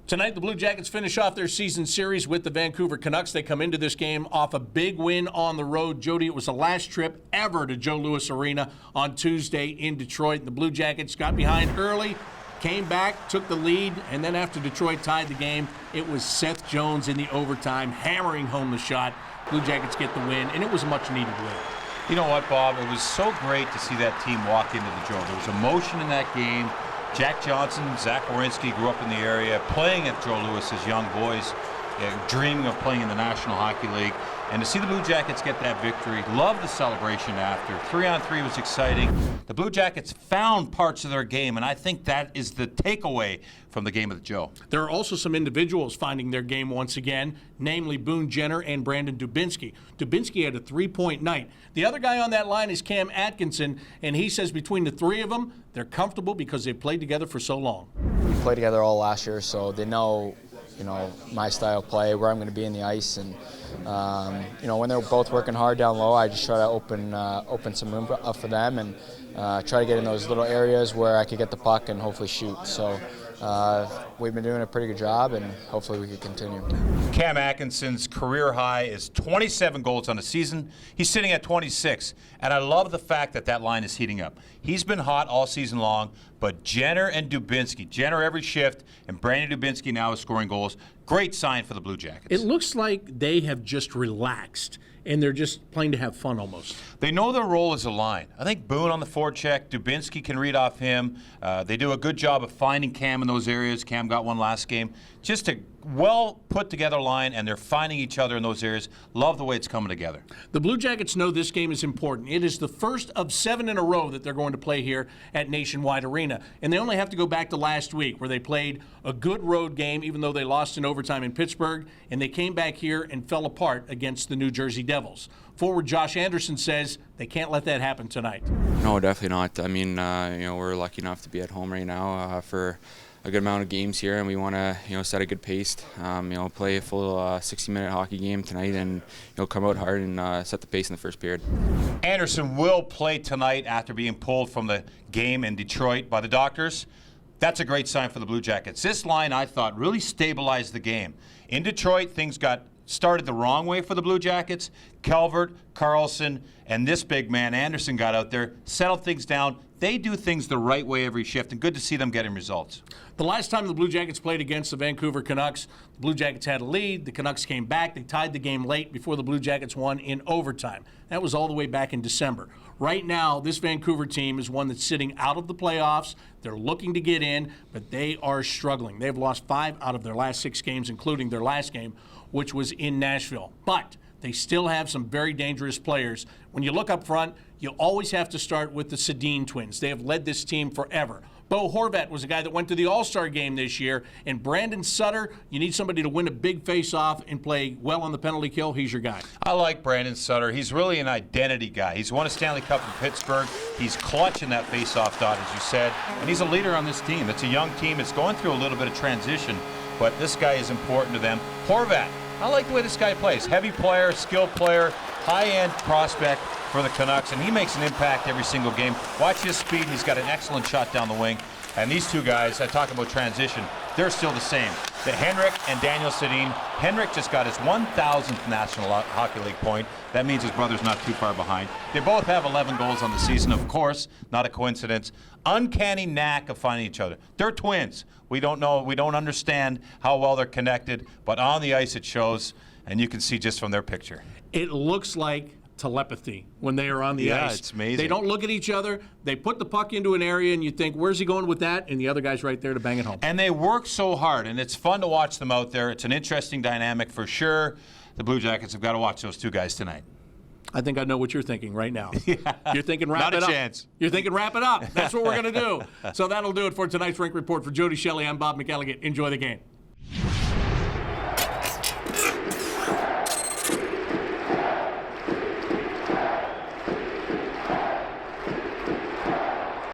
Tonight, the Blue Jackets finish off their season series with the Vancouver Canucks. They come into this game off a big win on the road. Jody, it was the last trip ever to Joe Louis Arena on Tuesday in Detroit. The Blue Jackets got behind early, came back, took the lead, and then after Detroit tied the game, it was Seth Jones in the overtime, hammering home the shot. Blue Jackets get the win, and it was a much-needed win. You know what, Bob? It was so great to see that team walk into the Joe. There was emotion in that game. Jack Johnson, Zach Werenski grew up in the area, playing at Joe Louis as young boys, dreaming of playing in the National Hockey League. And to see the Blue Jackets get that victory, love the celebration after. 3-on-3 was exciting. The Blue Jackets found parts of their game, and I think that is the takeaway from the game of the Joe. There are also some individuals finding their game once again, namely Boone Jenner and Brandon Dubinsky. Dubinsky had a 3-point night. The other guy on that line is Cam Atkinson, and he says between the three of them, they're comfortable because they've played together for so long. We played together all last year, so they know, my style of play, where I'm going to be in the ice, and when they're both working hard down low, I just try to open some room up for them and try to get in those little areas where I could get the puck and hopefully shoot. So we've been doing a pretty good job, and hopefully we can continue. Cam Atkinson's career high is 27 goals on the season. He's sitting at 26, and I love the fact that that line is heating up. He's been hot all season long, but Jenner and Dubinsky, Jenner every shift, and Brandon Dubinsky now is scoring goals. Great sign for the Blue Jackets. It looks like they have just relaxed, and they're just playing to have fun almost. They know their role as a line. I think Boone on the forecheck, Dubinsky can read off him. They do a good job of finding Cam in those areas. Cam got one last game. Just a well put together line, and they're finding each other in those areas. Love the way it's coming together. The Blue Jackets know this game is important. It is the first of 7 in a row that they're going to play here at Nationwide Arena. And they only have to go back to last week where they played a good road game, even though they lost in overtime in Pittsburgh, and they came back here and fell apart against the New Jersey Devils. Forward Josh Anderson says they can't let that happen tonight. No, definitely not. I mean, we're lucky enough to be at home right now for a good amount of games here, and we want to, set a good pace. Play a full 60-minute hockey game tonight, and come out hard and set the pace in the first period. Anderson will play tonight after being pulled from the game in Detroit by the doctors. That's a great sign for the Blue Jackets. This line, I thought, really stabilized the game. In Detroit, things got started the wrong way for the Blue Jackets. Calvert, Carlson, and this big man, Anderson, got out there, settled things down. They do things the right way every shift, and good to see them getting results. The last time the Blue Jackets played against the Vancouver Canucks, the Blue Jackets had a lead. The Canucks came back. They tied the game late before the Blue Jackets won in overtime. That was all the way back in December. Right now, this Vancouver team is one that's sitting out of the playoffs. They're looking to get in, but they are struggling. They've lost 5 out of their last 6 games, including their last game, which was in Nashville. But they still have some very dangerous players. When you look up front, you always have to start with the Sedin twins. They have led this team forever. Bo Horvat was a guy that went to the All-Star game this year. And Brandon Sutter, you need somebody to win a big face-off and play well on the penalty kill. He's your guy. I like Brandon Sutter. He's really an identity guy. He's won a Stanley Cup in Pittsburgh. He's clutch in that face-off dot, as you said. And he's a leader on this team. It's a young team. It's going through a little bit of transition. But this guy is important to them. Horvat, I like the way this guy plays. Heavy player, skilled player, high-end prospect for the Canucks, and he makes an impact every single game. Watch his speed. He's got an excellent shot down the wing. And these two guys, I talk about transition, they're still the same. The Henrik and Daniel Sedin. Henrik just got his 1,000th National Hockey League point. That means his brother's not too far behind. They both have 11 goals on the season, of course, not a coincidence. Uncanny knack of finding each other. They're twins. We don't know, we don't understand how well they're connected, but on the ice it shows, and you can see just from their picture. It looks like telepathy when they are on the ice. Yeah, it's amazing. They don't look at each other. They put the puck into an area, and you think, where's he going with that? And the other guy's right there to bang it home. And they work so hard, and it's fun to watch them out there. It's an interesting dynamic for sure. The Blue Jackets have got to watch those two guys tonight. I think I know what you're thinking right now. Yeah. You're thinking wrap Not it a up. chance. You're thinking wrap it up. That's what we're going to do. So that'll do it for tonight's Rink Report. For Jody Shelley, I'm Bob McElligott. Enjoy the game.